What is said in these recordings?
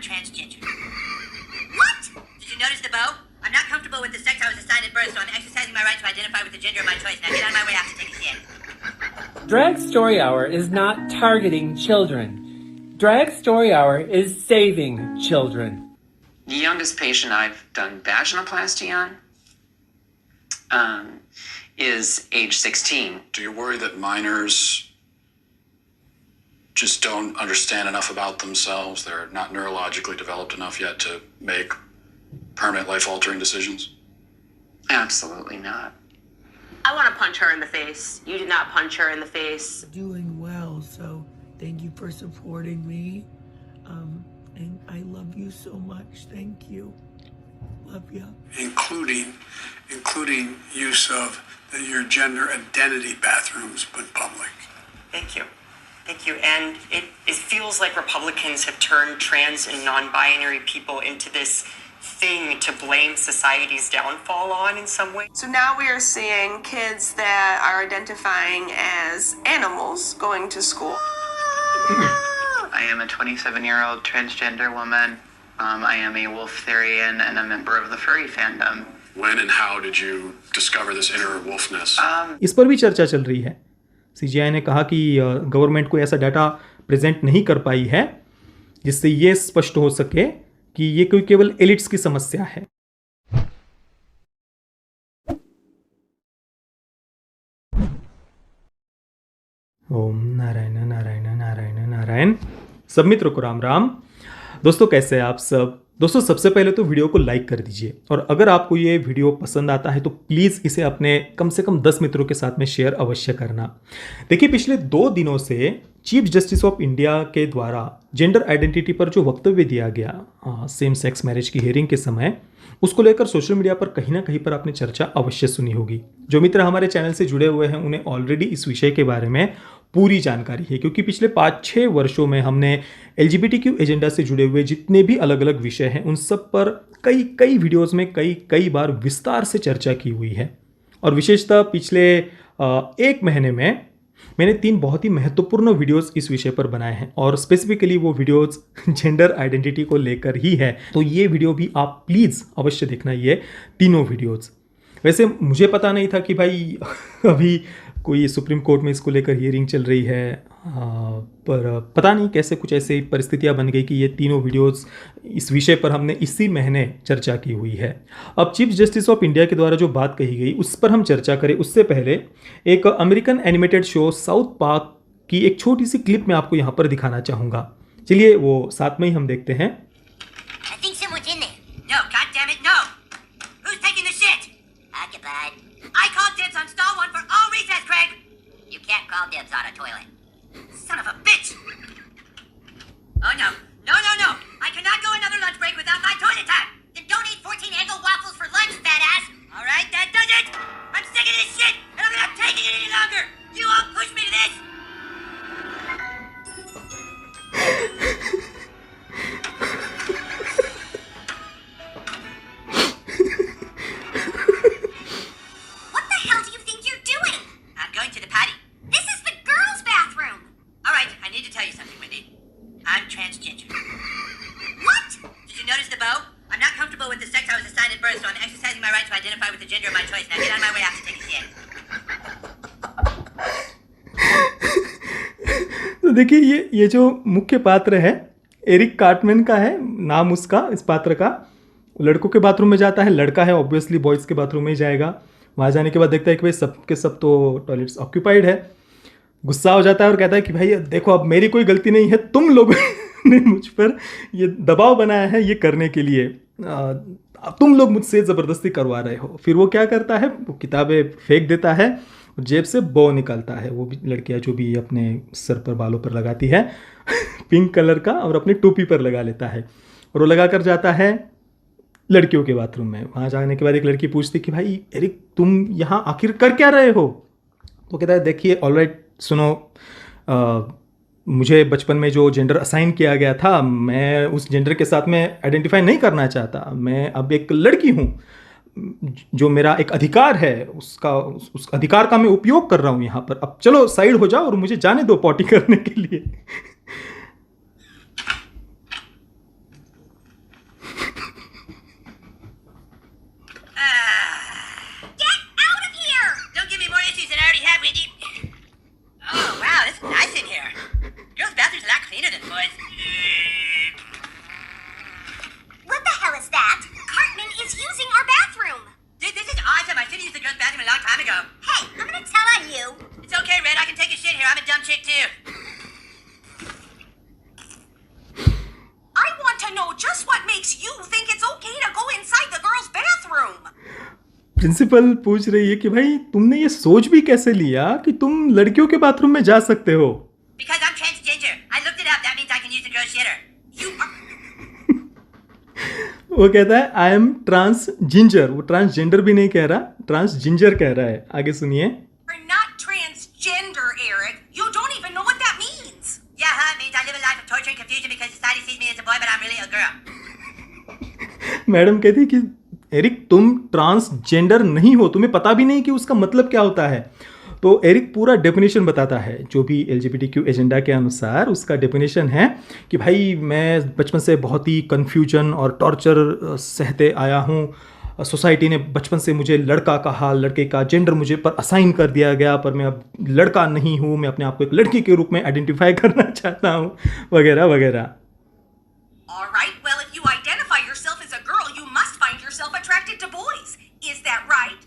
I'm transgender. What? Did you notice the bow? I'm not comfortable with the sex I was assigned at birth, so I'm exercising my right to identify with the gender of my choice. Now get out of my way, I have to take a shit. Drag Story Hour is not targeting children. Drag Story Hour is saving children. The youngest patient I've done vaginoplasty on is age 16. Do you worry that minors just don't understand enough about themselves? They're not neurologically developed enough yet to make permanent life-altering decisions? Absolutely not. I want to punch her in the face. You did not punch her in the face. Doing well, so thank you for supporting me. And I love you so much. Thank you. Love you. Including use of your gender identity bathrooms in public. Thank you. Thank you. And it feels like Republicans have turned trans and non-binary people into this thing to blame society's downfall on in some way. So now we are seeing kids that are identifying as animals going to school. I am a 27-year-old transgender woman. I am a Wolftherian and a member of the furry fandom. When and how did you discover this inner wolfness? इस पर भी चर्चा चल रही है। CGI ने कहा कि गवर्नमेंट को ऐसा डाटा प्रेजेंट नहीं कर पाई है जिससे ये स्पष्ट हो सके कि ये कोई केवल एलिट्स की समस्या है। ओम नारायण नारायण नारायण नारायण। सब मित्रों को राम राम। दोस्तों कैसे हैं आप सब? दोस्तों सबसे पहले तो वीडियो को लाइक कर दीजिए और अगर आपको ये वीडियो पसंद आता है तो प्लीज़ इसे अपने कम से कम 10 मित्रों के साथ में शेयर अवश्य करना। देखिए पिछले 2 दिनों से चीफ जस्टिस ऑफ इंडिया के द्वारा जेंडर आइडेंटिटी पर जो वक्तव्य दिया गया सेम सेक्स मैरिज की हियरिंग के समय, उसको लेकर सोशल मीडिया पर कहीं ना कहीं पर आपने चर्चा अवश्य सुनी होगी। जो मित्र हमारे चैनल से जुड़े हुए हैं उन्हें ऑलरेडी इस विषय के बारे में पूरी जानकारी है, क्योंकि पिछले 5-6 वर्षों में हमने LGBTQ एजेंडा से जुड़े हुए जितने भी अलग अलग विषय हैं उन सब पर कई वीडियोज़ में कई बार विस्तार से चर्चा की हुई है। और विशेषतः पिछले 1 महीने में मैंने 3 बहुत ही महत्वपूर्ण वीडियोस इस विषय पर बनाए हैं और स्पेसिफिकली वो वीडियोस जेंडर आइडेंटिटी को लेकर ही है। तो ये वीडियो भी आप प्लीज़ अवश्य देखना, ये तीनों वीडियोस। वैसे मुझे पता नहीं था कि भाई अभी कोई सुप्रीम कोर्ट में इसको लेकर हियरिंग चल रही है, पर पता नहीं कैसे कुछ ऐसी परिस्थितियां बन गई कि ये तीनों वीडियोस इस विषय पर हमने इसी महीने चर्चा की हुई है। अब चीफ जस्टिस ऑफ इंडिया के द्वारा जो बात कही गई उस पर हम चर्चा करें उससे पहले एक American animated show south park की एक छोटी सी क्लिप मैं आपको यहाँ पर दिखाना चाहूँगा। चलिए वो साथ में ही हम देखते हैं। I call dibs on stall 1 for all recess, Craig! You can't call dibs on a toilet. Son of a bitch! Oh no. No. I cannot go another lunch break without my toilet time! Then don't eat 14 Eggo waffles for lunch, fat ass! Alright, that does it! I'm sick of this shit, and I'm not taking it any longer! You all push me to this! तो देखिए ये जो मुख्य पात्र है Eric Cartman का है नाम उसका, इस पात्र का। लड़कों के बाथरूम में जाता है, लड़का है ऑब्वियसली बॉयज़ के बाथरूम में ही जाएगा। वहाँ जाने के बाद देखता है कि भाई सब के सब तो टॉयलेट्स ऑक्यूपाइड है। गुस्सा हो जाता है और कहता है कि भाई देखो अब मेरी कोई गलती नहीं है, तुम लोग ने मुझ पर ये दबाव बनाया है ये करने के लिए, तुम लोग मुझसे ज़बरदस्ती करवा रहे हो। फिर वो क्या करता है, वो किताबें फेंक देता है और जेब से बो निकालता है। वो भी लड़कियाँ जो भी अपने सर पर बालों पर लगाती है पिंक कलर का, और अपनी टोपी पर लगा लेता है और वो लगा कर जाता है लड़कियों के बाथरूम में। वहाँ जाने के बाद एक लड़की पूछती कि भाई एरिक तुम यहाँ आखिर कर क्या रहे हो? तो कहता है देखिए ऑलराइट सुनो, मुझे बचपन में जो जेंडर असाइन किया गया था मैं उस जेंडर के साथ में आइडेंटिफाई नहीं करना चाहता। मैं अब एक लड़की हूँ, जो मेरा एक अधिकार है उस अधिकार का मैं उपयोग कर रहा हूँ यहाँ पर। अब चलो साइड हो जाओ और मुझे जाने दो पॉटी करने के लिए। here. I'm a dumb chick too. I want to know just what makes you think it's okay to go inside the girls' bathroom. Principal पूछ रही है कि भाई तुमने ये सोच भी कैसे लिया कि तुम लड़कियों के बाथरूम में जा सकते हो? Because I'm transgender. I looked it up. That means I can use the girls' shitter. You are. वो कहता है आई एम ट्रांस जिंजर। वो ट्रांसजेंडर भी नहीं कह रहा, ट्रांस जिंजर कह रहा है। आगे सुनिए। You're not transgender, Eric. You don't even know what that means. Yeah, huh? It means I live a life of torture and confusion because society sees me as a boy, but I'm really a girl. Madam कहती कि Eric तुम transgender नहीं हो, तुम्हें पता भी नहीं कि उसका मतलब क्या होता है। तो एरिक पूरा डेफिनेशन बताता है, जो भी LGBTQ एजेंडा के अनुसार उसका डेफिनेशन है कि भाई मैं बचपन से बहुत ही कन्फ्यूजन और टॉर्चर सहते आया हूँ। सोसाइटी ने बचपन से मुझे लड़का कहा, लड़के का जेंडर मुझे पर असाइन कर दिया गया, पर मैं अब लड़का नहीं हूँ, मैं अपने आप को एक लड़की के रूप में आइडेंटिफाई करना चाहता हूँ, वगैरह वगैरह। All right. Well, if you identify yourself as a girl, you must find yourself attracted to boys. Is that right?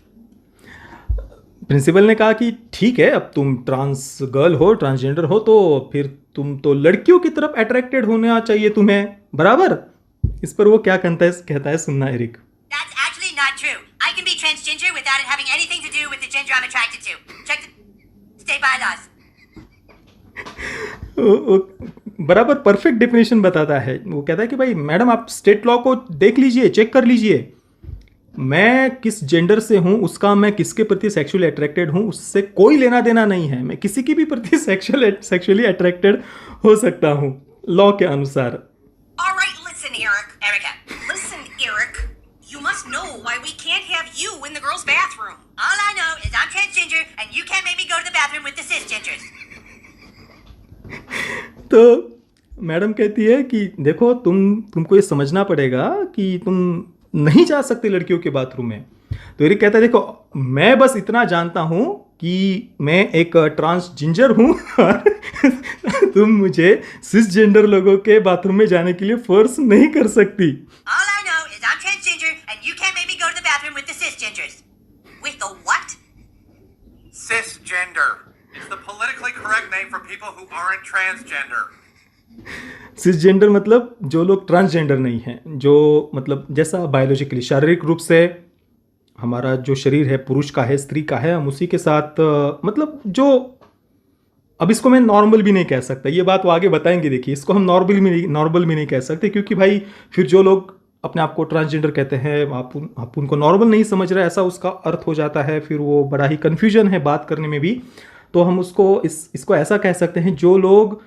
Principal ने कहा कि ठीक है, अब तुम ट्रांस गर्ल हो, ट्रांसजेंडर हो, तो फिर तुम तो लड़कियों की तरफ अट्रैक्टेड होना चाहिए तुम्हें, बराबर? इस पर वो क्या कहता है सुनना Eric. That's actually not true. I can be transgender without it having anything to do with the gender I'm attracted to. Check the state bylaws. बराबर परफेक्ट डेफिनेशन बताता है। वो कहता है कि भाई मैडम आप स्टेट लॉ को देख लीजिए, चेक कर लीजिए, मैं किस जेंडर से हूँ, उसका मैं किसके प्रति सेक्सुअली अट्रैक्टेड हूँ उससे कोई लेना देना नहीं है। मैं किसी की भी प्रति सेक्सुअली अट्रैक्टेड हो सकता हूँ लॉ के अनुसार। All right. Listen, Eric. Erica. Listen, Eric. You must know why we can't have you in the girls' bathroom. All I know is I'm transgender and you can't make me go to the bathroom with the cisgenders. तो madam कहती है कि देखो तुमको ये समझना पड़ेगा कि तुम नहीं जा सकते लड़कियों के बाथरूम में। तो एरिक कहता है देखो मैं बस इतना जानता हूँ कि मैं एक ट्रांसजेंडर हूँ और तुम मुझे सिसजेंडर लोगों के बाथरूम में जाने के लिए फोर्स नहीं कर सकती। All I know is I'm transgender and you can't make me go to the bathroom with the cisgenders. With the what? Cisgender. It's the politically correct name for people who aren't transgender. Cisgender मतलब जो लोग transgender नहीं हैं, जो मतलब जैसा biologically शारीरिक रूप से हमारा जो शरीर है पुरुष का है, स्त्री का है, हम उसी के साथ मतलब जो अब इसको मैं नॉर्मल भी नहीं कह सकता, ये बात वो आगे बताएंगे। देखिए इसको हम नॉर्मल भी नहीं कह सकते, क्योंकि भाई फिर जो लोग अपने आप को ट्रांसजेंडर कहते हैं आप उनको नॉर्मल नहीं समझ रहे, ऐसा उसका अर्थ हो जाता है, फिर वो बड़ा ही कन्फ्यूजन है बात करने में भी। तो हम उसको इसको ऐसा कह सकते हैं जो लोग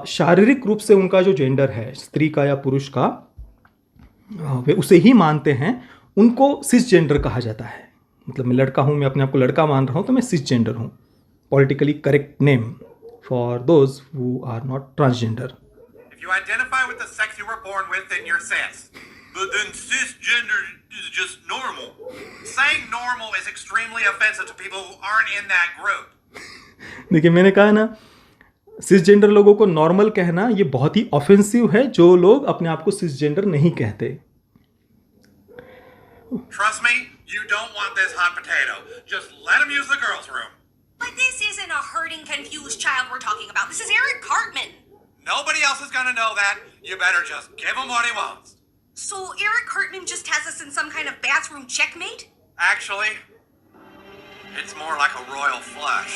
शारीरिक रूप से उनका जो जेंडर है स्त्री का या पुरुष का वे उसे ही मानते हैं, उनको सिसजेंडर कहा जाता है। मतलब मैं लड़का हूँ, मैं अपने आप को लड़का मान रहा हूँ, तो मैं सिसजेंडर हूँ। Politically correct name for those who are not transgender. If you identify with the sex you were born with, then you're cis. But then cisgender is just normal. Saying normal is extremely offensive to people who aren't in that group. देखिए मैंने कहा ना, cisgender लोगों को normal कहना ये बहुत ही offensive है, जो लोग अपने आप को सिसजेंडर नहीं कहते। Trust me, you don't want this hot potato. Just let him use the girls' room. But this isn't a hurting, confused child we're talking about. This is Eric Cartman. Nobody else is gonna know that. You better just give him what he wants. So Eric Cartman just has us in some kind of bathroom checkmate? Actually, it's more like a royal flush.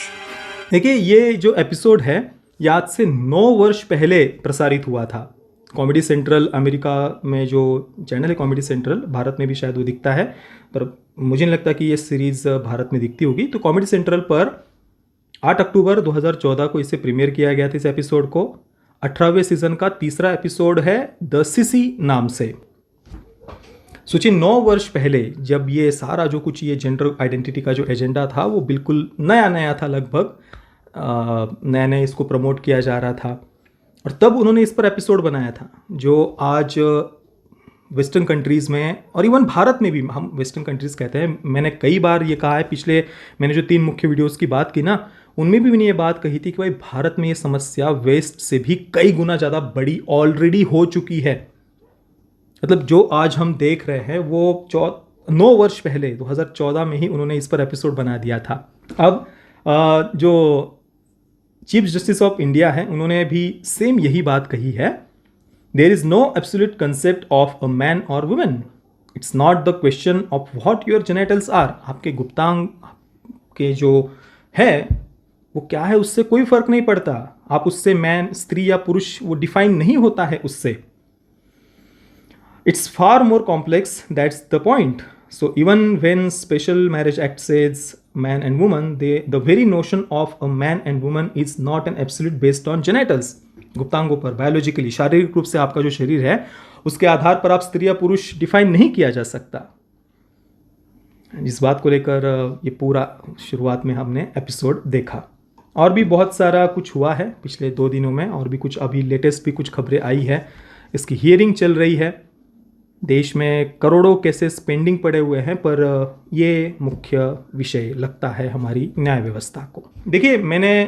देखिए ये जो episode है ये आज से 9 वर्ष पहले प्रसारित हुआ था। कॉमेडी सेंट्रल अमेरिका में जो चैनल है कॉमेडी सेंट्रल, भारत में भी शायद वो दिखता है, पर मुझे नहीं लगता कि ये सीरीज़ भारत में दिखती होगी। तो कॉमेडी सेंट्रल पर 8 अक्टूबर 2014 को इसे प्रीमियर किया गया था इस एपिसोड को। 18वें सीज़न का तीसरा एपिसोड है द सिसी नाम से। सोचिए 9 वर्ष पहले जब ये सारा जो कुछ ये जेंडर आइडेंटिटी का जो एजेंडा था वो बिल्कुल नया था, लगभग नया इसको प्रमोट किया जा रहा था, और तब उन्होंने इस पर एपिसोड बनाया था जो आज वेस्टर्न कंट्रीज़ में और इवन भारत में भी, हम वेस्टर्न कंट्रीज़ कहते हैं, मैंने कई बार ये कहा है, पिछले मैंने जो 3 मुख्य वीडियोस की बात की ना उनमें भी मैंने ये बात कही थी कि भाई भारत में ये समस्या वेस्ट से भी कई गुना ज़्यादा बड़ी ऑलरेडी हो चुकी है। मतलब जो आज हम देख रहे हैं वो 9 वर्ष पहले 2014 में ही उन्होंने इस पर एपिसोड बना दिया था। अब जो चीफ जस्टिस ऑफ इंडिया है, उन्होंने भी सेम यही बात कही है। There is no absolute concept of a man और women, it's not the question of what your genitals are. आपके गुप्तांग के जो है वो क्या है उससे कोई फर्क नहीं पड़ता। आप उससे मैन, स्त्री या पुरुष वो डिफाइन नहीं होता है उससे। It's far more complex, that's the point. So even when Special Marriage Act says man and woman, the very notion of a man and woman is not an absolute based on genitals. गुप्तांगों पर biologically, शारीरिक रूप से आपका जो शरीर है उसके आधार पर आप स्त्री या पुरुष डिफाइन नहीं किया जा सकता। इस बात को लेकर ये पूरा शुरुआत में हमने एपिसोड देखा। और भी बहुत सारा कुछ हुआ है पिछले 2 दिनों में, और भी कुछ अभी लेटेस्ट भी कुछ खबरें आई है। इसकी हियरिंग चल रही है। देश में करोड़ों केसेस पेंडिंग पड़े हुए हैं, पर ये मुख्य विषय लगता है हमारी न्याय व्यवस्था को। देखिए, मैंने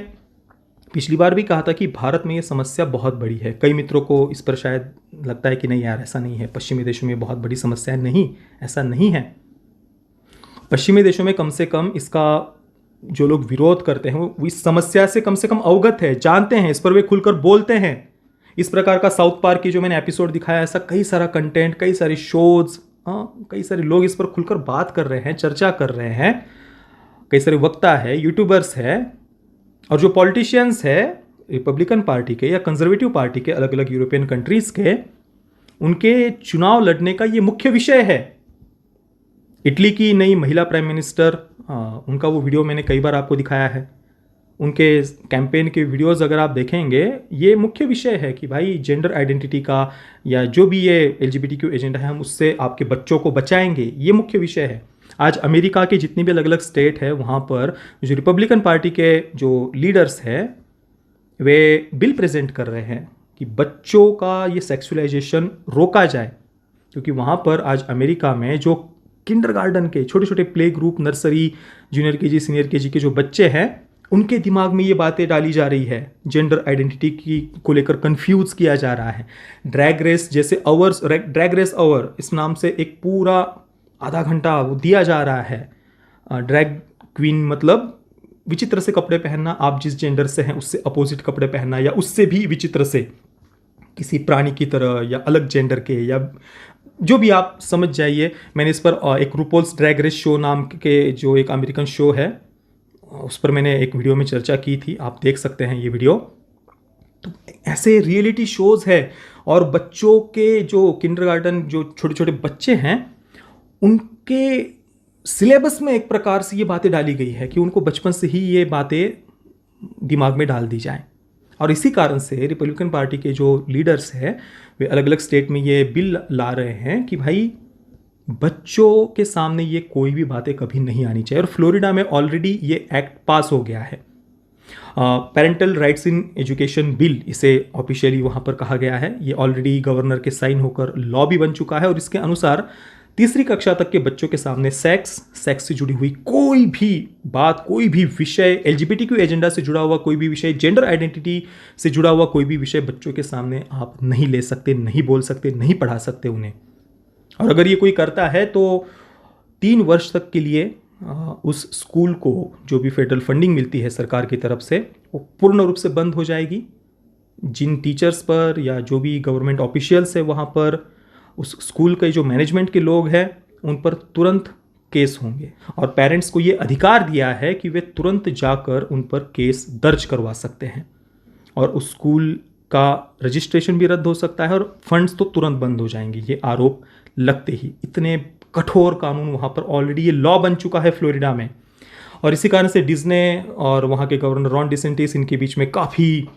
पिछली बार भी कहा था कि भारत में ये समस्या बहुत बड़ी है। कई मित्रों को इस पर शायद लगता है कि नहीं यार ऐसा नहीं है, पश्चिमी देशों में बहुत बड़ी समस्या है। नहीं, ऐसा नहीं है। पश्चिमी देशों में कम से कम इसका जो लोग विरोध करते हैं वो इस समस्या से कम अवगत है, जानते हैं, इस पर वे खुलकर बोलते हैं। इस प्रकार का साउथ पार्क की जो मैंने एपिसोड दिखाया, ऐसा कई सारा कंटेंट, कई सारे शोज, कई सारे लोग इस पर खुलकर बात कर रहे हैं, चर्चा कर रहे हैं। कई सारे वक्ता है, यूट्यूबर्स है, और जो पॉलिटिशियंस है रिपब्लिकन पार्टी के या कंजर्वेटिव पार्टी के अलग अलग यूरोपियन कंट्रीज़ के, उनके चुनाव लड़ने का ये मुख्य विषय है। इटली की नई महिला प्राइम मिनिस्टर, उनका वो वीडियो मैंने कई बार आपको दिखाया है। उनके कैंपेन के वीडियोस अगर आप देखेंगे, ये मुख्य विषय है कि भाई जेंडर आइडेंटिटी का या जो भी ये LGBTQ एजेंडा है, हम उससे आपके बच्चों को बचाएंगे, ये मुख्य विषय है। आज अमेरिका के जितनी भी अलग अलग स्टेट है, वहाँ पर जो रिपब्लिकन पार्टी के जो लीडर्स हैं वे बिल प्रेजेंट कर रहे हैं कि बच्चों का ये सेक्सुअलाइजेशन रोका जाए, क्योंकि वहाँ पर आज अमेरिका में जो किंडरगार्टन के छोटे छोटे play group, nursery, junior KG, senior KG के जो बच्चे हैं, उनके दिमाग में ये बातें डाली जा रही है। जेंडर आइडेंटिटी की को लेकर कंफ्यूज किया जा रहा है। ड्रैग रेस जैसे अवर्स, ड्रैग रेस आवर, इस नाम से एक पूरा आधा घंटा वो दिया जा रहा है। ड्रैग क्वीन मतलब विचित्र से कपड़े पहनना, आप जिस जेंडर से हैं उससे अपोजिट कपड़े पहनना, या उससे भी विचित्र से किसी प्राणी की तरह या अलग जेंडर के, या जो भी आप समझ जाइए। मैंने इस पर एक रूपोल्स ड्रैग रेस शो नाम के जो एक अमेरिकन शो है, उस पर मैंने एक वीडियो में चर्चा की थी, आप देख सकते हैं ये वीडियो। तो ऐसे रियलिटी शोज है, और बच्चों के जो किंडरगार्टन जो छोटे छोटे बच्चे हैं, उनके सिलेबस में एक प्रकार से ये बातें डाली गई है कि उनको बचपन से ही ये बातें दिमाग में डाल दी जाएं। और इसी कारण से रिपब्लिकन पार्टी के जो लीडर्स हैं वे अलग अलग स्टेट में ये बिल ला रहे हैं कि भाई बच्चों के सामने ये कोई भी बातें कभी नहीं आनी चाहिए। और फ्लोरिडा में ऑलरेडी ये एक्ट पास हो गया है, parental rights in education bill इसे ऑफिशियली वहाँ पर कहा गया है। ये ऑलरेडी गवर्नर के साइन होकर लॉ भी बन चुका है, और इसके अनुसार 3री कक्षा तक के बच्चों के सामने सेक्स से जुड़ी हुई कोई भी बात, कोई भी विषय, LGBTQ एजेंडा से जुड़ा हुआ कोई भी विषय, जेंडर आइडेंटिटी से जुड़ा हुआ कोई भी विषय बच्चों के सामने आप नहीं ले सकते, नहीं बोल सकते, नहीं पढ़ा सकते उन्हें। और अगर ये कोई करता है तो 3 वर्ष तक के लिए उस स्कूल को जो भी फेडरल फंडिंग मिलती है सरकार की तरफ से, वो पूर्ण रूप से बंद हो जाएगी। जिन टीचर्स पर या जो भी गवर्नमेंट ऑफिशियल्स है वहाँ पर, उस स्कूल के जो मैनेजमेंट के लोग हैं, उन पर तुरंत केस होंगे। और पेरेंट्स को ये अधिकार दिया है कि वे तुरंत जाकर उन पर केस दर्ज करवा सकते हैं, और उस स्कूल का रजिस्ट्रेशन भी रद्द हो सकता है, और फंड्स तो तुरंत बंद हो जाएंगे ये आरोप लगते ही। इतने कठोर कानून वहाँ पर ऑलरेडी ये लॉ बन चुका है फ्लोरिडा में। और इसी कारण से डिज्ने और वहाँ के गवर्नर रॉन डिसेंटिस, इनके बीच में काफ़ी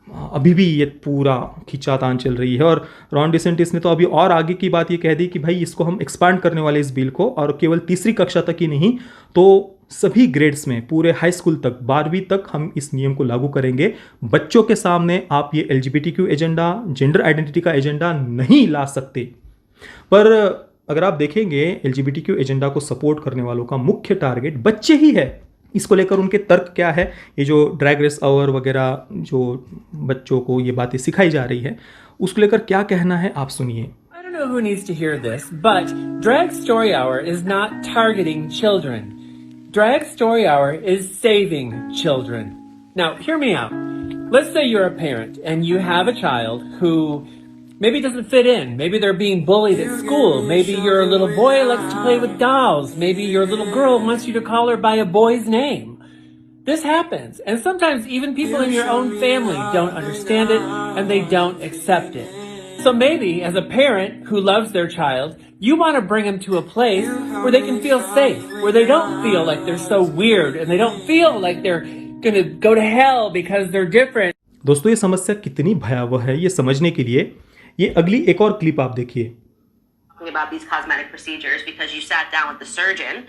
अभी भी ये पूरा खींचातान चल रही है। और रॉन डिसेंटिस ने तो अभी और आगे की बात ये कह दी कि भाई इसको हम एक्सपांड करने वाले इस बिल को, और केवल 3री कक्षा तक ही नहीं तो सभी ग्रेड्स में, पूरे हाई स्कूल तक, 12वीं तक हम इस नियम को लागू करेंगे। बच्चों के सामने आप ये LGBTQ एजेंडा, जेंडर आइडेंटिटी का एजेंडा नहीं ला सकते। पर अगर आप देखेंगे LGBTQ एजेंडा को सपोर्ट करने वालों का मुख्य टारगेट बच्चे ही है। इसको लेकर उनके तर्क क्या है, ये जो ड्रैग रेस आवर वगैरह जो बच्चों को ये बातें सिखाई जा रही है, उसको लेकर क्या कहना है आप सुनिए। I don't know who needs to hear this, but Drag Story Hour is not targeting children. Drag Story Hour is saving children. Now, hear me out. Let's say you're a parent and you have a child who maybe doesn't fit in. Maybe they're being bullied at school. Maybe your little boy likes to play with dolls. Maybe your little girl wants you to call her by a boy's name. This happens. And sometimes even people in your own family don't understand it and they don't accept it. So maybe as a parent who loves their child, you want to bring them to a place where they can feel safe, where they don't feel like they're so weird and they don't feel like they're going to go to hell because they're different. दोस्तों ये समस्या कितनी भयावह है ये समझने के लिए ये अगली एक और क्लिप आप देखिए. About these cosmetic procedures because you sat down with the surgeon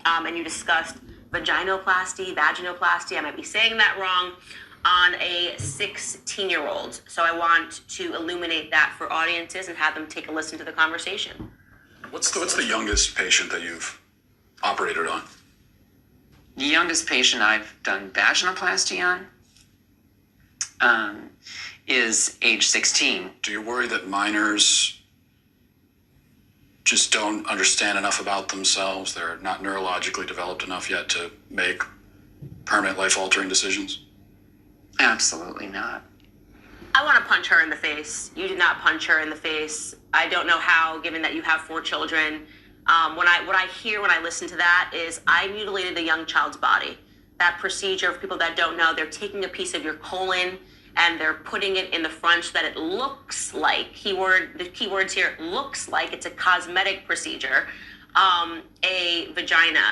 and you discussed vaginoplasty, I might be saying that wrong, on a 16-year-old. So I want to illuminate that for audiences and have them take a listen to the conversation. What's the youngest patient that you've operated on? The youngest patient I've done vaginoplasty on is age 16. Do you worry that minors just don't understand enough about themselves? They're not neurologically developed enough yet to make permanent life-altering decisions? Absolutely not. I want to punch her in the face. You did not punch her in the face. I don't know how, given that you have 4 children. What I hear when I listen to that is I mutilated a young child's body. That procedure, for people that don't know, they're taking a piece of your colon and they're putting it in the front so that it looks like, the keywords here, looks like it's a cosmetic procedure, a vagina.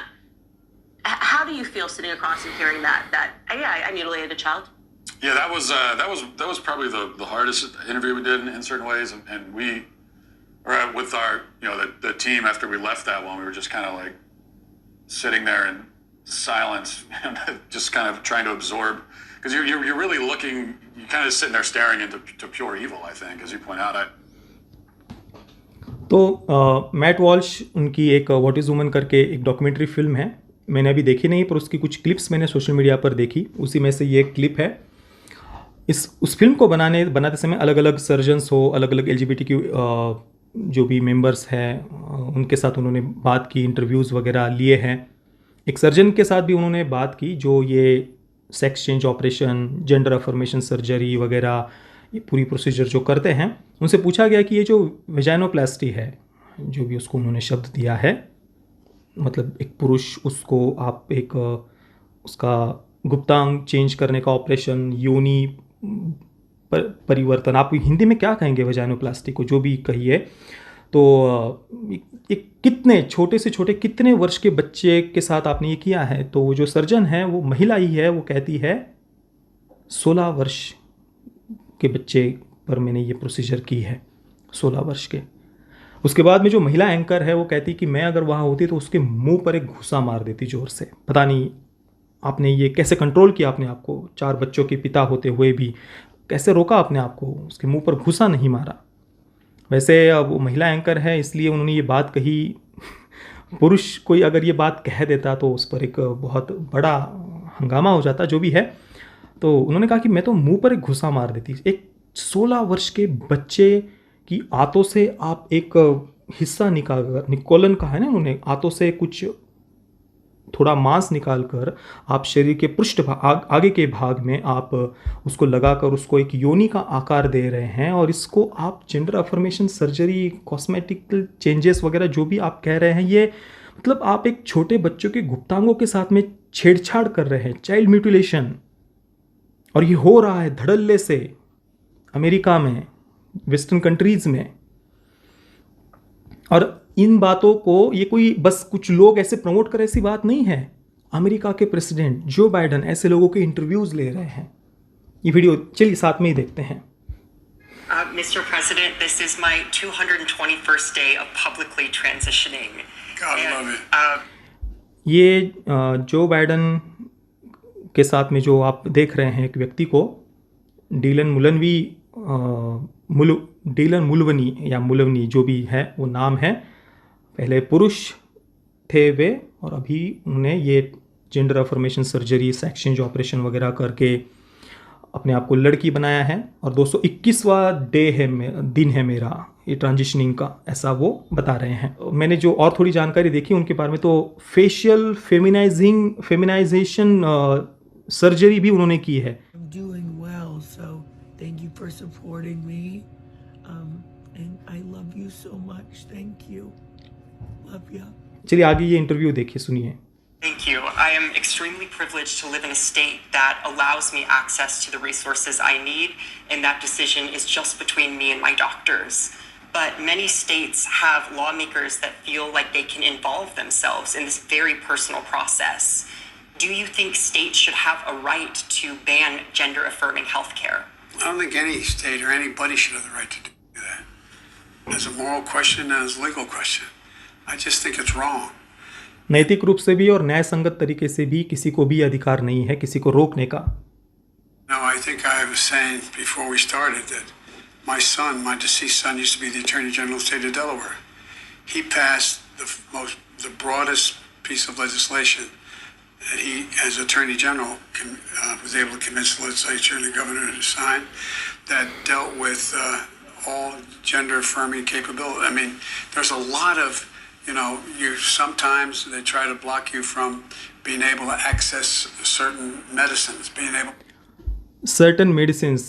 How do you feel sitting across and hearing that I mutilated a child? Yeah, that was probably the hardest interview we did in certain ways, and we were with our the team after we left that one. We were just kind of like sitting there in silence, just kind of trying to absorb, because you're really looking, you're kind of sitting there staring into pure evil. I think, as you point out. तो mat Walsh उनकी एक what is woman करके एक documentary film है. मैंने अभी देखी नहीं पर उसकी कुछ क्लिप्स मैंने सोशल मीडिया पर देखी. उसी में से ये एक क्लिप है. उस फिल्म को बनाते समय अलग अलग सर्जन्स हो, अलग अलग LGBTQ जो भी मेंबर्स हैं उनके साथ उन्होंने बात की, इंटरव्यूज़ वगैरह लिए हैं. एक सर्जन के साथ भी उन्होंने बात की जो ये sex change operation, gender affirmation surgery वगैरह ये पूरी प्रोसीजर जो करते हैं. उनसे पूछा गया कि ये जो वेजाइनोप्लास्टी है, जो भी उसको उन्होंने शब्द दिया है, मतलब एक पुरुष उसको आप एक उसका गुप्तांग चेंज करने का ऑपरेशन, योनि परिवर्तन, आप हिंदी में क्या कहेंगे वेजाइनोप्लास्टी को, जो भी कहिए. तो एक कितने छोटे से छोटे कितने वर्ष के बच्चे के साथ आपने ये किया है. तो वो जो सर्जन है वो महिला ही है. वो कहती है 16 वर्ष के बच्चे पर मैंने ये प्रोसीजर की है, 16 वर्ष के. उसके बाद में जो महिला एंकर है वो कहती कि मैं अगर वहाँ होती तो उसके मुंह पर एक घुसा मार देती ज़ोर से. पता नहीं आपने ये कैसे कंट्रोल किया अपने आप को, 4 बच्चों के पिता होते हुए भी कैसे रोका अपने आप को, उसके मुंह पर घुसा नहीं मारा. वैसे अब वो महिला एंकर है इसलिए उन्होंने ये बात कही. पुरुष कोई अगर ये बात कह देता तो उस पर एक बहुत बड़ा हंगामा हो जाता, जो भी है. तो उन्होंने कहा कि मैं तो मुंह पर एक घुसा मार देती. एक 16 वर्ष के बच्चे की आंतों से आप एक हिस्सा निकाल कर, निकोलन कहा है ना उन्होंने, आंतों से कुछ थोड़ा मांस निकालकर आप शरीर के पृष्ठ भाग, आगे के भाग में आप उसको लगाकर उसको एक योनि का आकार दे रहे हैं. और इसको आप gender affirmation surgery, cosmetic changes वगैरह जो भी आप कह रहे हैं, ये मतलब आप एक छोटे बच्चों के गुप्तांगों के साथ में छेड़छाड़ कर रहे हैं, चाइल्ड म्यूटिलेशन. और ये हो रहा है धड़ल्ले से अमेरिका में, वेस्टर्न कंट्रीज़ में. और इन बातों को ये कोई बस कुछ लोग ऐसे प्रमोट कर ऐसी बात नहीं है. अमेरिका के प्रेसिडेंट जो बाइडन ऐसे लोगों के इंटरव्यूज ले रहे हैं. ये वीडियो चलिए साथ में ही देखते हैं. Mr. President, this is my 221st day of publicly transitioning. God love it. ये जो बाइडन के साथ में जो आप देख रहे हैं एक व्यक्ति को, डीलन मुलवनी या मुलवनी जो भी है वो नाम है. पहले पुरुष थे वे और अभी उन्होंने ये gender affirmation surgery, sex change operation वगैरह करके अपने आप को लड़की बनाया है. और 221वां दिन है मेरा ये ट्रांजिशनिंग का, ऐसा वो बता रहे हैं. मैंने जो और थोड़ी जानकारी देखी उनके बारे में, तो फेशियल फेमिनाइजेशन सर्जरी भी उन्होंने की है। I'm doing well, so thank you for supporting me. And I love you so much. Thank you. Love ya. चलिए आगे ये इंटरव्यू देखिए, सुनिए। Thank you. I am extremely privileged to live in a state that allows me access to the resources I need, and that decision is just between me and my doctors. But many states have lawmakers that feel like they can involve themselves in this very personal process. Do you think states should have a right to ban gender-affirming healthcare? I don't think any state or anybody should have the right to do that. As a moral question and as a legal question. I just think it's wrong. नैतिक रूप से भी और न्याय संगत तरीके से भी किसी को भी अधिकार नहीं है किसी को रोकने का। No, I think I was saying before we started that my son, my deceased son, used to be the Attorney General of the state of Delaware. He passed the broadest piece of legislation that he, as Attorney General, was able to convince the legislature and the governor to sign that dealt with all gender-affirming capability. I mean, there's a lot of you sometimes they try to block you from being able to access certain medicines, being able. Certain medicines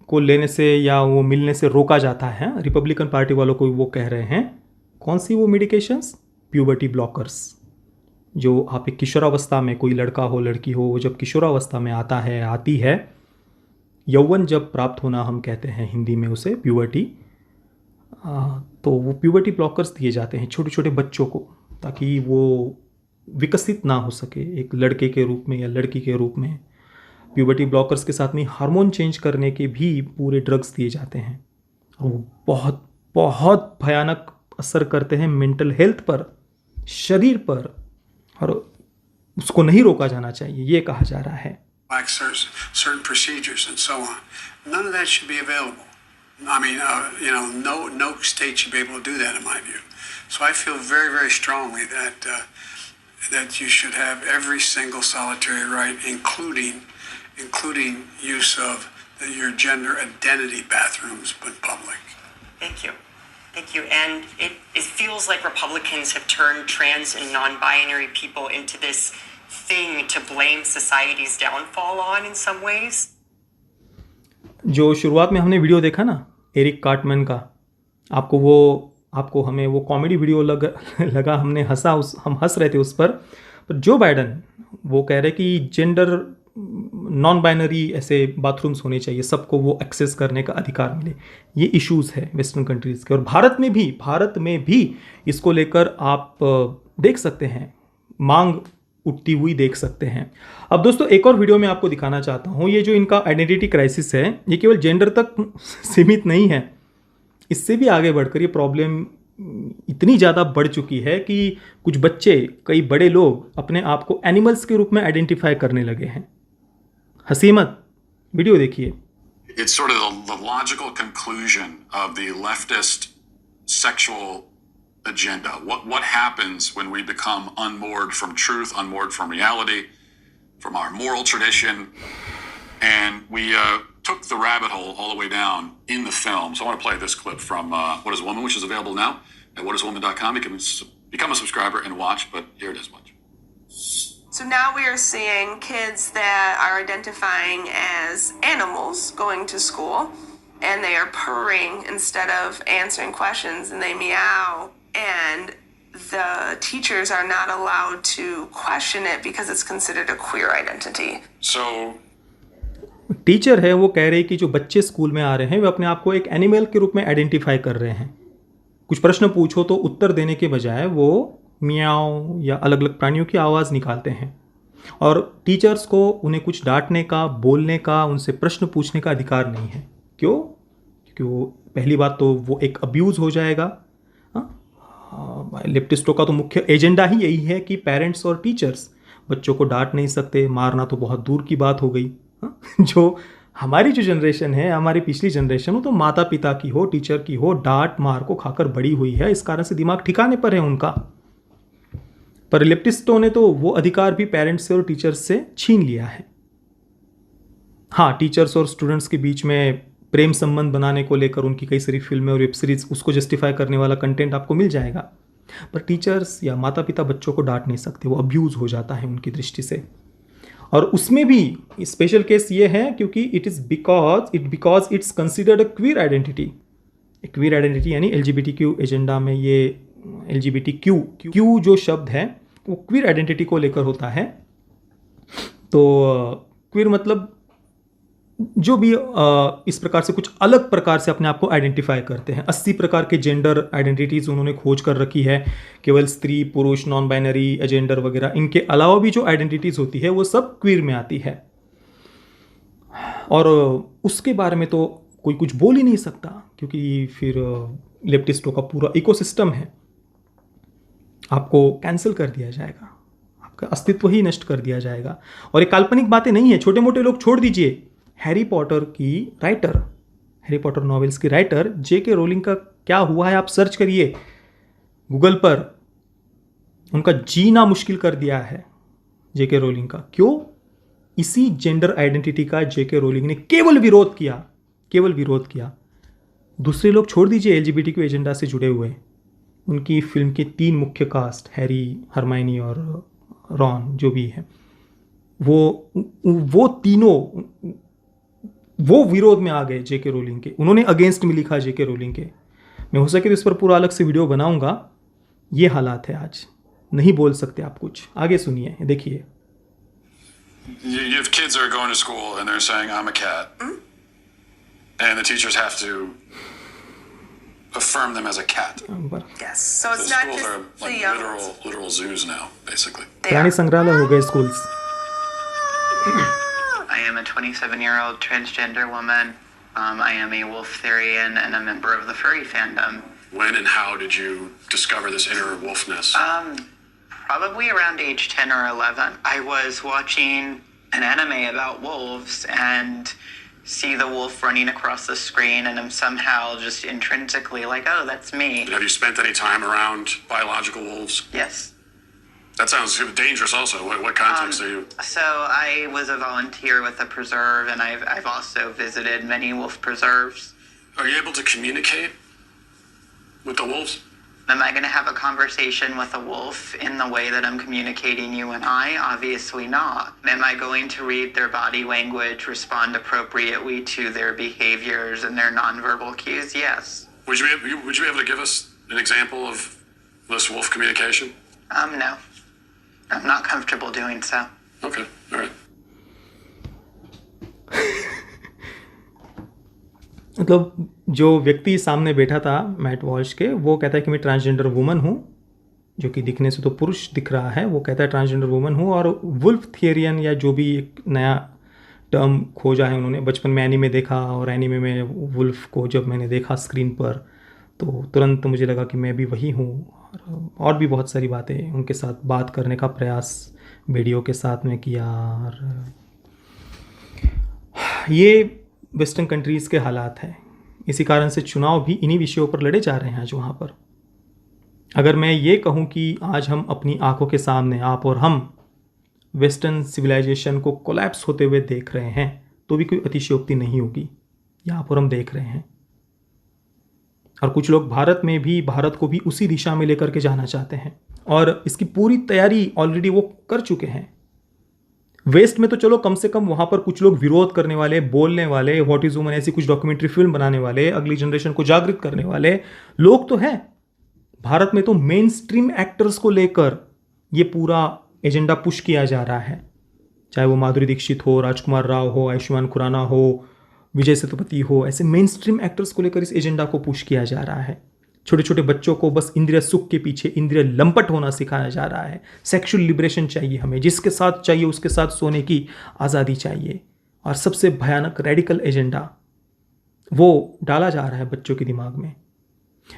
को लेने से या वो मिलने से रोका जाता है। रिपब्लिकन पार्टी वालों को वो कह रहे हैं, कौन सी वो मेडिकेशंस? Puberty blockers. जो आप एक किशोरावस्था में, कोई लड़का हो लड़की हो, वो जब किशोरावस्था में आता है, आती है, यौवन जब प्राप्त होना हम कहते हैं हिंदी में उसे प्यूबर्टी, तो वो प्यूबर्टी ब्लॉकर्स दिए जाते हैं छोटे छोटे बच्चों को, ताकि वो विकसित ना हो सके एक लड़के के रूप में या लड़की के रूप में। प्यूबर्टी ब्लॉकर्स के साथ में हार्मोन चेंज करने के भी पूरे ड्रग्स दिए जाते हैं, और वो बहुत बहुत भयानक असर करते हैं मेंटल हेल्थ पर, शरीर पर, और उसको नहीं रोका जाना चाहिए, ये कहा जा रहा है। certain procedures and so on. None of that should be available. I mean, no state should be able to do that, in my view. So I feel very, very strongly that you should have every single solitary right, including use of your gender identity bathrooms in public. Thank you. Thank you. And it feels like Republicans have turned trans and non-binary people into this thing to blame society's downfall on in some ways. जो शुरुआत में हमने video देखा ना Eric Cartman का, आपको हमें वो कॉमेडी वीडियो लगा, हमने हम हंस रहे थे उस पर जो बाइडन वो कह रहे कि जेंडर नॉन बाइनरी ऐसे बाथरूम्स होने चाहिए, सबको वो एक्सेस करने का अधिकार मिले। ये इश्यूज़ है वेस्टर्न कंट्रीज़ के, और भारत में भी इसको लेकर आप देख सकते हैं, मांग उठती हुई देख सकते हैं। अब दोस्तों एक और वीडियो में आपको दिखाना चाहता हूँ, ये जो इनका आइडेंटिटी क्राइसिस है, ये केवल जेंडर तक सीमित नहीं है, इससे भी आगे बढ़कर ये प्रॉब्लम इतनी ज़्यादा बढ़ चुकी है कि कुछ बच्चे, कई बड़े लोग अपने आप को एनिमल्स के रूप में आइडेंटिफाई करने लगे हैं। हंसी मत, वीडियो देखिए। It's sort of the logical conclusion of the leftist sexual agenda. What happens when we become unmoored from truth, unmoored from reality, from our moral tradition, and we took the rabbit hole all the way down in the film. So I want to play this clip from What is a Woman, which is available now at whatiswoman.com. You can become a subscriber and watch, but here it is. Watch. So now we are seeing kids that are identifying as animals going to school, and they are purring instead of answering questions, and they meow, and the teachers are not allowed to question it because it's considered a queer identity. So teacher है वो कह रहे कि जो बच्चे school में आ रहे हैं वे अपने आप को एक एनिमल के रूप में आइडेंटिफाई कर रहे हैं। कुछ प्रश्न पूछो तो उत्तर देने के बजाय वो मियाओ या अलग अलग प्राणियों की आवाज़ निकालते हैं, और टीचर्स को उन्हें कुछ डांटने का, बोलने का, उनसे प्रश्न पूछने का अधिकार नहीं है। क्यों? क्योंकि वो पहली बात तो वो एक अब्यूज़ हो जाएगा। लेफ्टिस्टों का तो मुख्य एजेंडा ही यही है कि पेरेंट्स और टीचर्स बच्चों को डांट नहीं सकते, मारना तो बहुत दूर की बात हो गई। जो हमारी जो जनरेशन है, हमारी पिछली जनरेशन, वो तो माता पिता की हो, टीचर की हो, डांट मार को खाकर बड़ी हुई है, इस कारण से दिमाग ठिकाने पर है उनका। पर लेफ्टिस्टों ने तो वो अधिकार भी पेरेंट्स से और टीचर्स से छीन लिया है। हाँ, टीचर्स और स्टूडेंट्स के बीच में प्रेम संबंध बनाने को लेकर उनकी कई सारी फिल्में और वेब सीरीज, उसको जस्टिफाई करने वाला कंटेंट आपको मिल जाएगा, पर टीचर्स या माता पिता बच्चों को डांट नहीं सकते, वो अब्यूज़ हो जाता है उनकी दृष्टि से। और उसमें भी स्पेशल केस ये है क्योंकि because it's considered a queer identity. Queer identity यानी LGBTQ एजेंडा में ये LGBTQ जो शब्द है वो क्वीर आइडेंटिटी को लेकर होता है। तो क्वीर मतलब जो भी इस प्रकार से कुछ अलग प्रकार से अपने आप को आइडेंटिफाई करते हैं। 80 प्रकार के जेंडर आइडेंटिटीज़ उन्होंने खोज कर रखी है, केवल स्त्री पुरुष नॉन बाइनरी एजेंडर वगैरह। इनके अलावा भी जो आइडेंटिटीज़ होती है वो सब क्वीर में आती है, और उसके बारे में तो कोई कुछ बोल ही नहीं सकता क्योंकि फिर लेफ्टिस्टों का पूरा इकोसिस्टम है, आपको कैंसिल कर दिया जाएगा, आपका अस्तित्व ही नष्ट कर दिया जाएगा। और ये काल्पनिक बातें नहीं है, छोटे मोटे लोग छोड़ दीजिए। हैरी पॉटर नॉवेल्स की राइटर J.K. रोलिंग का क्या हुआ है आप सर्च करिए गूगल पर। उनका जीना मुश्किल कर दिया है J.K. रोलिंग का। क्यों? इसी जेंडर आइडेंटिटी का J.K. रोलिंग ने केवल विरोध किया। दूसरे लोग छोड़ दीजिए LGBTQ एजेंडा से जुड़े हुए। उनकी फिल्म के 3 मुख्य कास्ट, हैरी, हरमाइनी और रॉन जो भी है, वो तीनों वो विरोध में आ गए J.K. रोलिंग के। उन्होंने अगेंस्ट में लिखा J.K. रोलिंग के। मैं हो सके तो इस पर पूरा अलग से वीडियो बनाऊंगा। ये हालात है आज, नहीं बोल सकते आप कुछ। आगे सुनिए, देखिए। You have kids that are going to school and they're saying I'm a cat, and the teachers have to affirm them as a cat. Yes, so it's The not schools just are like the literal zoos now, basically. प्राणी संग्रहालय हो गए schools. I am a 27-year-old transgender woman. I am a Wolftherian and a member of the furry fandom. When and how did you discover this inner wolfness? Probably around age 10 or 11. I was watching an anime about wolves and see the wolf running across the screen, and I'm somehow just intrinsically like, oh, that's me. Have you spent any time around biological wolves? Yes. That sounds dangerous also. What context are you? So I was a volunteer with a preserve, and I've also visited many wolf preserves. Are you able to communicate with the wolves? Am I going to have a conversation with a wolf in the way that I'm communicating you and I? Obviously not. Am I going to read their body language, respond appropriately to their behaviors and their nonverbal cues? Yes. Would you be able to give us an example of this wolf communication? No. I'm not comfortable doing so. Okay, all right. मतलब जो व्यक्ति सामने बैठा था mat Walsh के, वो कहता है कि मैं ट्रांसजेंडर वुमन हूँ, जो कि दिखने से तो पुरुष दिख रहा है। वो कहता है ट्रांसजेंडर वुमन हूँ, और वुल्फ थियरियन या जो भी एक नया टर्म खोजा है उन्होंने, बचपन में एनीमे देखा, और एनीमे में वुल्फ को जब मैंने देखा स्क्रीन पर तो तुरंत मुझे लगा कि मैं भी वही हूँ। और भी बहुत सारी बातें उनके साथ बात करने का प्रयास वीडियो के साथ में किया। और ये वेस्टर्न कंट्रीज़ के हालात हैं। इसी कारण से चुनाव भी इन्हीं विषयों पर लड़े जा रहे हैं आज वहाँ पर। अगर मैं ये कहूँ कि आज हम अपनी आंखों के सामने, आप और हम, वेस्टर्न सिविलाइजेशन को कोलैप्स होते हुए देख रहे हैं, तो भी कोई अतिशयोक्ति नहीं होगी। यहाँ पर हम देख रहे हैं, और कुछ लोग भारत को भी उसी दिशा में लेकर के जाना चाहते हैं, और इसकी पूरी तैयारी ऑलरेडी वो कर चुके हैं। वेस्ट में तो चलो कम से कम वहाँ पर कुछ लोग विरोध करने वाले, बोलने वाले, व्हाट इज वुमन ऐसी कुछ डॉक्यूमेंट्री फिल्म बनाने वाले, अगली जनरेशन को जागृत करने वाले लोग तो हैं। भारत में तो मेन स्ट्रीम एक्टर्स को लेकर ये पूरा एजेंडा पुश किया जा रहा है, चाहे वो माधुरी दीक्षित हो, राजकुमार राव हो, आयुष्मान खुराना हो, विजय सेतुपति हो। ऐसे मेन स्ट्रीम एक्टर्स को लेकर इस एजेंडा को पुश किया जा रहा है। छोटे छोटे बच्चों को बस इंद्रिय सुख के पीछे इंद्रिय लंपट होना सिखाया जा रहा है। सेक्सुअल लिबरेशन चाहिए हमें, जिसके साथ चाहिए उसके साथ सोने की आज़ादी चाहिए। और सबसे भयानक रेडिकल एजेंडा वो डाला जा रहा है बच्चों के दिमाग में।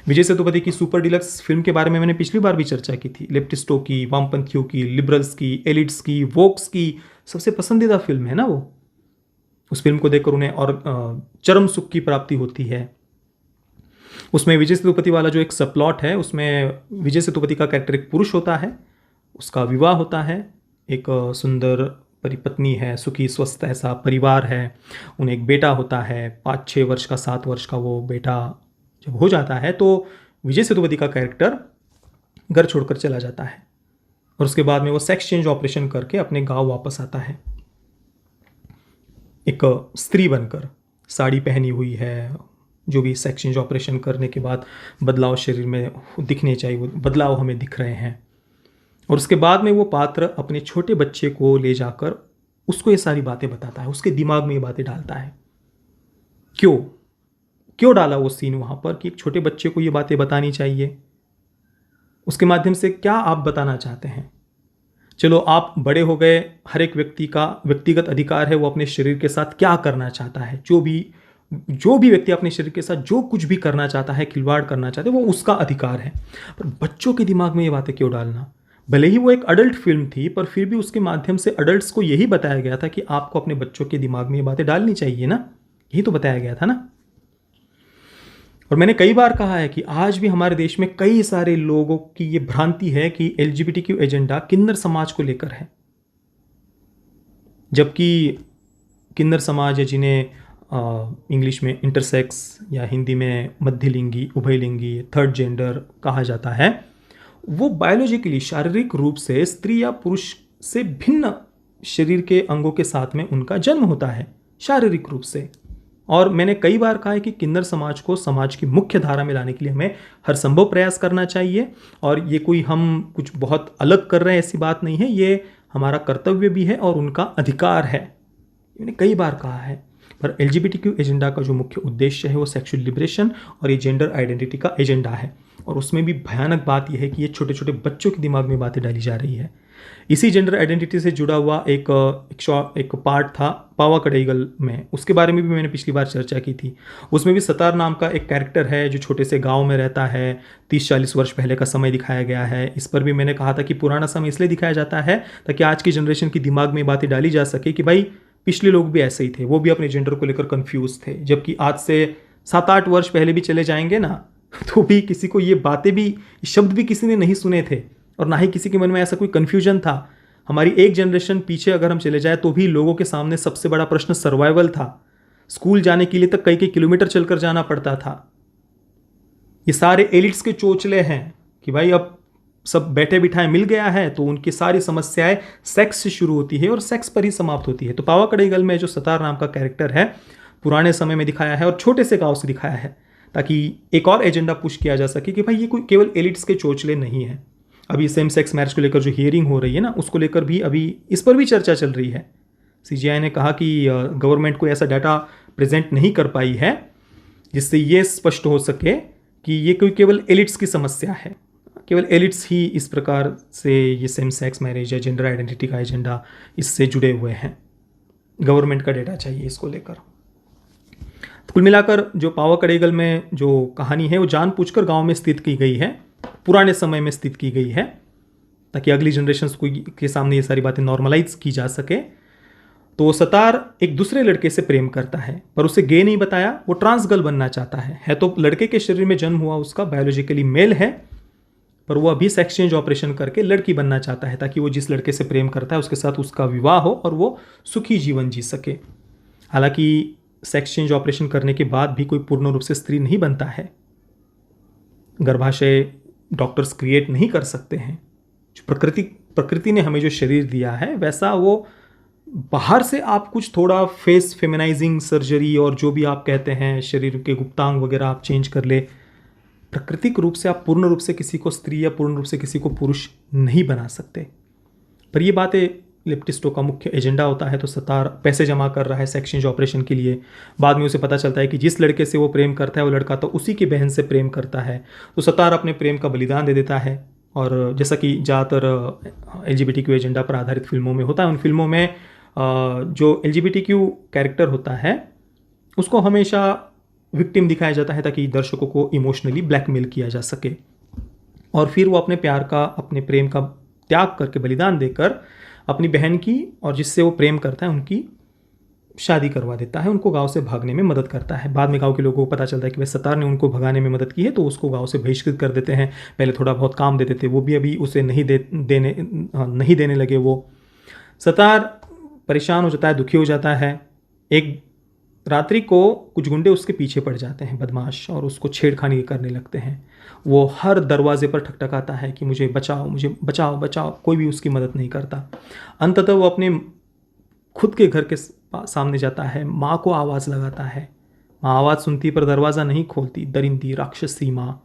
विजय सेतुपति की सुपर डिलक्स फिल्म के बारे में मैंने पिछली बार भी चर्चा की थी। लेफ्टिस्टों की, वामपंथियों की, लिबरल्स की, एलिट्स की, वोक्स की सबसे पसंदीदा फिल्म है ना वो। उस फिल्म को देखकर उन्हें और चरम सुख की प्राप्ति होती है। उसमें विजय सेतुपति वाला जो एक सबप्लॉट है, उसमें विजय सेतुपति का कैरेक्टर एक पुरुष होता है, उसका विवाह होता है, एक सुंदर परिपत्नी है, सुखी स्वस्थ ऐसा परिवार है, उन्हें एक बेटा होता है, 5-6 वर्ष का, 7 वर्ष का वो बेटा जब हो जाता है तो विजय सेतुपति का कैरेक्टर घर छोड़कर चला जाता है, और उसके बाद में वो सेक्स चेंज ऑपरेशन करके अपने गांव वापस आता है। एक स्त्री बनकर साड़ी पहनी हुई है, जो भी सेक्स चेंज ऑपरेशन करने के बाद बदलाव शरीर में दिखने चाहिए वो बदलाव हमें दिख रहे हैं, और उसके बाद में वो पात्र अपने छोटे बच्चे को ले जाकर उसको ये सारी बातें बताता है, उसके दिमाग में ये बातें डालता है। क्यों डाला वो सीन वहाँ पर कि एक छोटे बच्चे को ये बातें बतानी चाहिए? उसके माध्यम से क्या आप बताना चाहते हैं? चलो आप बड़े हो गए, हर एक व्यक्ति का व्यक्तिगत अधिकार है वो अपने शरीर के साथ क्या करना चाहता है। जो भी व्यक्ति अपने शरीर के साथ जो कुछ भी करना चाहता है, खिलवाड़ करना चाहता है, वो उसका अधिकार है। पर बच्चों के दिमाग में ये बातें क्यों डालना? भले ही वो एक अडल्ट फिल्म थी, पर फिर भी उसके माध्यम से अडल्ट्स को यही बताया गया था कि आपको अपने बच्चों के दिमाग में ये बातें डालनी चाहिए ना, यही तो बताया गया था ना। और मैंने कई बार कहा है कि आज भी हमारे देश में कई सारे लोगों की ये भ्रांति है कि LGBTQ एजेंडा किन्नर समाज को लेकर है, जबकि किन्नर समाज या जिन्हें इंग्लिश में इंटरसेक्स या हिंदी में मध्यलिंगी, उभयलिंगी, थर्ड जेंडर कहा जाता है, वो बायोलॉजिकली शारीरिक रूप से स्त्री या पुरुष से भिन्न शरीर के अंगों के साथ में उनका जन्म होता है शारीरिक रूप से। और मैंने कई बार कहा है कि किन्नर समाज को समाज की मुख्य धारा में लाने के लिए हमें हर संभव प्रयास करना चाहिए, और ये कोई हम कुछ बहुत अलग कर रहे हैं ऐसी बात नहीं है, ये हमारा कर्तव्य भी है और उनका अधिकार है, मैंने कई बार कहा है। पर LGBTQ एजेंडा का जो मुख्य उद्देश्य है वो सेक्सुअल लिबरेशन और ये जेंडर आइडेंटिटी का एजेंडा है, और उसमें भी भयानक बात यह है कि ये छोटे छोटे बच्चों के दिमाग में बातें डाली जा रही है। इसी जेंडर आइडेंटिटी से जुड़ा हुआ एक पार्ट था पावा कड़ईगल में, उसके बारे में भी मैंने पिछली बार चर्चा की थी। उसमें भी सतार नाम का एक कैरेक्टर है जो छोटे से गांव में रहता है, 30-40 वर्ष पहले का समय दिखाया गया है। इस पर भी मैंने कहा था कि पुराना समय इसलिए दिखाया जाता है ताकि आज की जनरेशन के दिमाग में बातें डाली जा सके कि भाई पिछले लोग भी ऐसे ही थे, वो भी अपने जेंडर को लेकर कंफ्यूज थे। जबकि आज से 7-8 वर्ष पहले भी चले जाएंगे ना, तो भी किसी को ये बातें भी, शब्द भी किसी ने नहीं सुने थे, और ना ही किसी के मन में ऐसा कोई कन्फ्यूजन था। हमारी एक जनरेशन पीछे अगर हम चले जाए तो भी लोगों के सामने सबसे बड़ा प्रश्न सर्वाइवल था। स्कूल जाने के लिए तक कई किलोमीटर चलकर जाना पड़ता था। ये सारे एलिट्स के चोचले हैं कि भाई अब सब बैठे बिठाए मिल गया है, तो उनकी सारी समस्याएं सेक्स से शुरू होती है और सेक्स पर ही समाप्त होती है। तो पावा कड़ईगल में जो सतार नाम का कैरेक्टर है पुराने समय में दिखाया है और छोटे से गांव से दिखाया है, ताकि एक और एजेंडा पुश किया जा सके कि भाई ये कोई केवल एलिट्स के चोचले नहीं है। अभी सेम सेक्स मैरिज को लेकर जो हियरिंग हो रही है ना, उसको लेकर भी अभी इस पर भी चर्चा चल रही है। CGI ने कहा कि गवर्नमेंट को ऐसा डाटा प्रेजेंट नहीं कर पाई है जिससे ये स्पष्ट हो सके कि ये कोई केवल एलिट्स की समस्या है, केवल एलिट्स ही इस प्रकार से ये सेम सेक्स मैरिज या जेंडर आइडेंटिटी का एजेंडा इससे जुड़े हुए हैं। गवर्नमेंट का डेटा चाहिए इसको लेकर। तो कुल मिलाकर जो पावा कड़ईगल में जो कहानी है वो जानबूझकर गांव में स्थित की गई है, पुराने समय में स्थित की गई है, ताकि अगली जनरेशन के सामने ये सारी बातें नॉर्मलाइज की जा सके। तो सतार एक दूसरे लड़के से प्रेम करता है, पर उसे गे नहीं बताया, वो ट्रांस गर्ल बनना चाहता है तो लड़के के शरीर में जन्म हुआ, उसका बायोलॉजिकली मेल है, पर वो अभी सेक्स चेंज ऑपरेशन करके लड़की बनना चाहता है ताकि वो जिस लड़के से प्रेम करता है उसके साथ उसका विवाह हो और वो सुखी जीवन जी सके। हालांकि सेक्स चेंज ऑपरेशन करने के बाद भी कोई पूर्ण रूप से स्त्री नहीं बनता है, गर्भाशय डॉक्टर्स क्रिएट नहीं कर सकते हैं। जो प्रकृति ने हमें जो शरीर दिया है वैसा वो बाहर से आप कुछ थोड़ा फेस फेमिनाइजिंग सर्जरी और जो भी आप कहते हैं शरीर के गुप्तांग वगैरह आप चेंज कर ले, प्राकृतिक रूप से आप पूर्ण रूप से किसी को स्त्री या पूर्ण रूप से किसी को पुरुष नहीं बना सकते। पर ये बातें लेफ्टिस्टों का मुख्य एजेंडा होता है। तो सतार पैसे जमा कर रहा है सेक्स चेंज ऑपरेशन के लिए। बाद में उसे पता चलता है कि जिस लड़के से वो प्रेम करता है वो लड़का तो उसी की बहन से प्रेम करता है। तो सतार अपने प्रेम का बलिदान दे देता है। और जैसा कि ज़्यादातर LGBTQ एजेंडा पर आधारित फिल्मों में होता है, उन फिल्मों में जो LGBTQ कैरेक्टर होता है उसको हमेशा विक्टिम दिखाया जाता है ताकि दर्शकों को इमोशनली ब्लैकमेल किया जा सके, और फिर वो अपने प्यार का, अपने प्रेम का त्याग करके, बलिदान देकर अपनी बहन की और जिससे वो प्रेम करता है उनकी शादी करवा देता है, उनको गांव से भागने में मदद करता है। बाद में गांव के लोगों को पता चलता है कि वह सतार ने उनको भगाने में मदद की है, तो उसको गांव से बहिष्कृत कर देते हैं। पहले थोड़ा बहुत काम देते थे, वो भी अभी उसे नहीं देने लगे। वो सतार परेशान हो जाता है, दुखी हो जाता है। एक रात्रि को कुछ गुंडे उसके पीछे पड़ जाते हैं, बदमाश, और उसको छेड़खानी करने लगते हैं। वो हर दरवाजे पर ठकठकाता है कि मुझे बचाओ, मुझे बचाओ बचाओ, कोई भी उसकी मदद नहीं करता। अंततः वो अपने खुद के घर के सामने जाता है, माँ को आवाज़ लगाता है। माँ आवाज़ सुनती पर दरवाज़ा नहीं खोलती, दरिंदी राक्षसी माँ।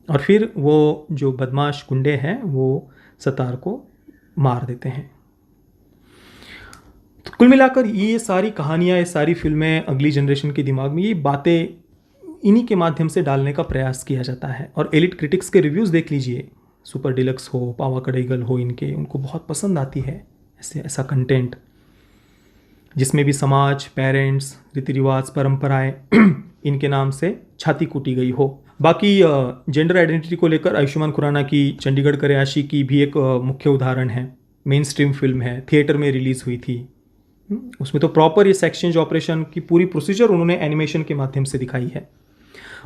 और फिर वो जो बदमाश गुंडे हैं वो सतार को मार देते हैं। तो कुल मिलाकर ये सारी कहानियाँ, ये सारी फिल्में अगली जनरेशन के दिमाग में ये बातें इन्हीं के माध्यम से डालने का प्रयास किया जाता है। और एलिट क्रिटिक्स के रिव्यूज़ देख लीजिए, सुपर डिलक्स हो, पावा कड़ईगल हो, इनके उनको बहुत पसंद आती है ऐसा कंटेंट जिसमें भी समाज, पेरेंट्स, रीति रिवाज, परंपराएं इनके नाम से छाती कूटी गई हो। बाकी जेंडर आइडेंटिटी को लेकर आयुष्मान खुराना की चंडीगढ़ करे आशी की भी एक मुख्य उदाहरण है। मेन स्ट्रीम फिल्म है, थिएटर में रिलीज़ हुई थी। उसमें तो प्रॉपर ये सेक्स चेंज ऑपरेशन की पूरी प्रोसीजर उन्होंने एनिमेशन के माध्यम से दिखाई है।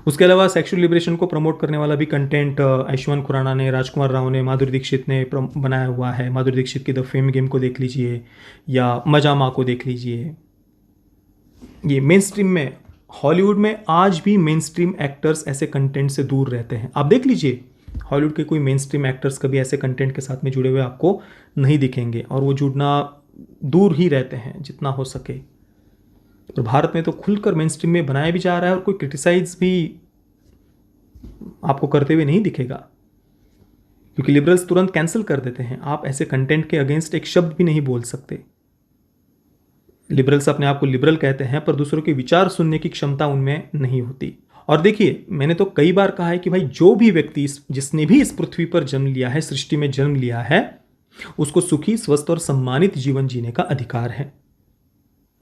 उसके अलावा सेक्सुअल लिबरेशन को प्रमोट करने वाला भी कंटेंट आयुष्मान खुराना ने, राजकुमार राव ने, माधुरी दीक्षित ने बनाया हुआ है। माधुरी दीक्षित की द फेम गेम को देख लीजिए या मजा माँ को देख लीजिए। ये मेन स्ट्रीम में, हॉलीवुड में आज भी मेन स्ट्रीम एक्टर्स ऐसे कंटेंट से दूर रहते हैं। आप देख लीजिए, हॉलीवुड के कोई मेन स्ट्रीम एक्टर्स कभी ऐसे कंटेंट के साथ में जुड़े हुए आपको नहीं दिखेंगे, और वो जुड़ना दूर ही रहते हैं जितना हो सके। और भारत में तो खुलकर मेन स्ट्रीम में बनाया भी जा रहा है, और कोई क्रिटिसाइज भी आपको करते हुए नहीं दिखेगा, क्योंकि लिबरल्स तुरंत कैंसिल कर देते हैं। आप ऐसे कंटेंट के अगेंस्ट एक शब्द भी नहीं बोल सकते। लिबरल्स अपने आप को लिबरल कहते हैं, पर दूसरों के विचार सुनने की क्षमता उनमें नहीं होती। और देखिए, मैंने तो कई बार कहा है कि भाई जो भी व्यक्ति जिसने भी इस पृथ्वी पर जन्म लिया है, सृष्टि में जन्म लिया है, उसको सुखी, स्वस्थ और सम्मानित जीवन जीने का अधिकार है।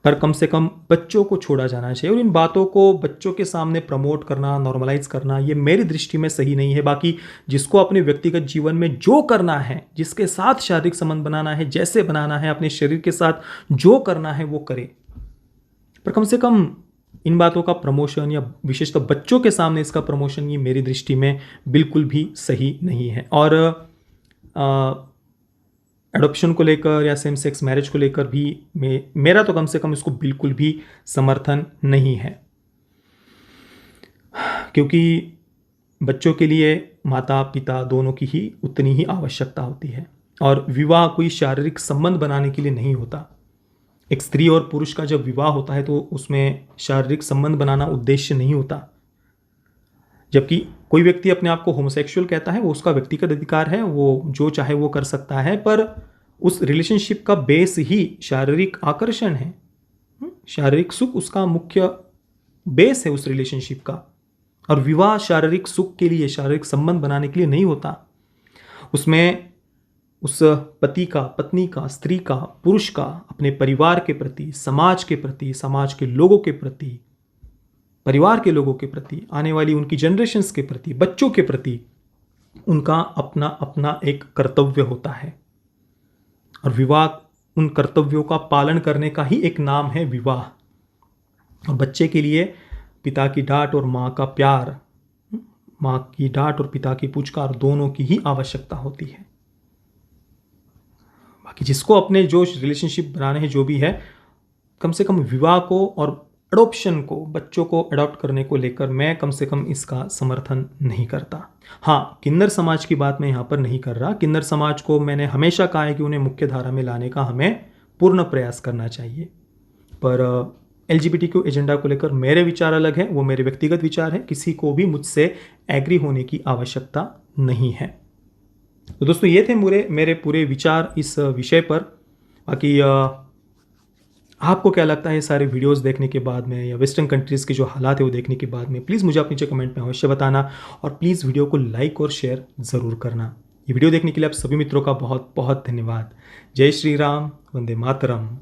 पर कम से कम बच्चों को छोड़ा जाना चाहिए, और इन बातों को बच्चों के सामने प्रमोट करना, नॉर्मलाइज करना, ये मेरी दृष्टि में सही नहीं है। बाकी जिसको अपने व्यक्तिगत जीवन में जो करना है, जिसके साथ शारीरिक संबंध बनाना है, जैसे बनाना है, अपने शरीर के साथ जो करना है वो करे, पर कम से कम इन बातों का प्रमोशन या विशेषतः बच्चों के सामने इसका प्रमोशन, ये मेरी दृष्टि में बिल्कुल भी सही नहीं है। और एडॉप्शन को लेकर या सेम सेक्स मैरिज को लेकर भी मेरा तो कम से कम इसको बिल्कुल भी समर्थन नहीं है, क्योंकि बच्चों के लिए माता पिता दोनों की ही उतनी ही आवश्यकता होती है। और विवाह कोई शारीरिक संबंध बनाने के लिए नहीं होता। एक स्त्री और पुरुष का जब विवाह होता है तो उसमें शारीरिक संबंध बनाना उद्देश्य नहीं होता। जबकि कोई व्यक्ति अपने आप को होमोसेक्सुअल कहता है, वो उसका व्यक्तिगत अधिकार है, वो जो चाहे वो कर सकता है, पर उस रिलेशनशिप का बेस ही शारीरिक आकर्षण है। शारीरिक सुख उसका मुख्य बेस है उस रिलेशनशिप का। और विवाह शारीरिक सुख के लिए, शारीरिक संबंध बनाने के लिए नहीं होता। उसमें उस पति का, पत्नी का, स्त्री का, पुरुष का अपने परिवार के प्रति, समाज के प्रति, समाज के लोगों के प्रति, परिवार के लोगों के प्रति, आने वाली उनकी जनरेशन्स के प्रति, बच्चों के प्रति उनका अपना अपना एक कर्तव्य होता है। और विवाह उन कर्तव्यों का पालन करने का ही एक नाम है विवाह। और बच्चे के लिए पिता की डांट और माँ का प्यार, माँ की डांट और पिता की पुचकार दोनों की ही आवश्यकता होती है। बाकी जिसको अपने जो रिलेशनशिप बनाने हैं, जो भी है, कम से कम विवाह को और एडॉप्शन को, बच्चों को एडॉप्ट करने को लेकर मैं कम से कम इसका समर्थन नहीं करता। हाँ, किन्नर समाज की बात मैं यहाँ पर नहीं कर रहा। किन्नर समाज को मैंने हमेशा कहा है कि उन्हें मुख्य धारा में लाने का हमें पूर्ण प्रयास करना चाहिए। पर LGBTQ एजेंडा को लेकर मेरे विचार अलग है, वो मेरे व्यक्तिगत विचार है। किसी को भी मुझसे एग्री होने की आवश्यकता नहीं है। तो दोस्तों, ये थे मेरे पूरे विचार इस विषय पर। बाकी आपको क्या लगता है सारे वीडियोस देखने के बाद में, या वेस्टर्न कंट्रीज़ के जो हालात है वो देखने के बाद में, प्लीज़ मुझे आप नीचे कमेंट में अवश्य बताना। और प्लीज़ वीडियो को लाइक और शेयर ज़रूर करना। ये वीडियो देखने के लिए आप सभी मित्रों का बहुत बहुत धन्यवाद। जय श्री राम, वंदे मातरम।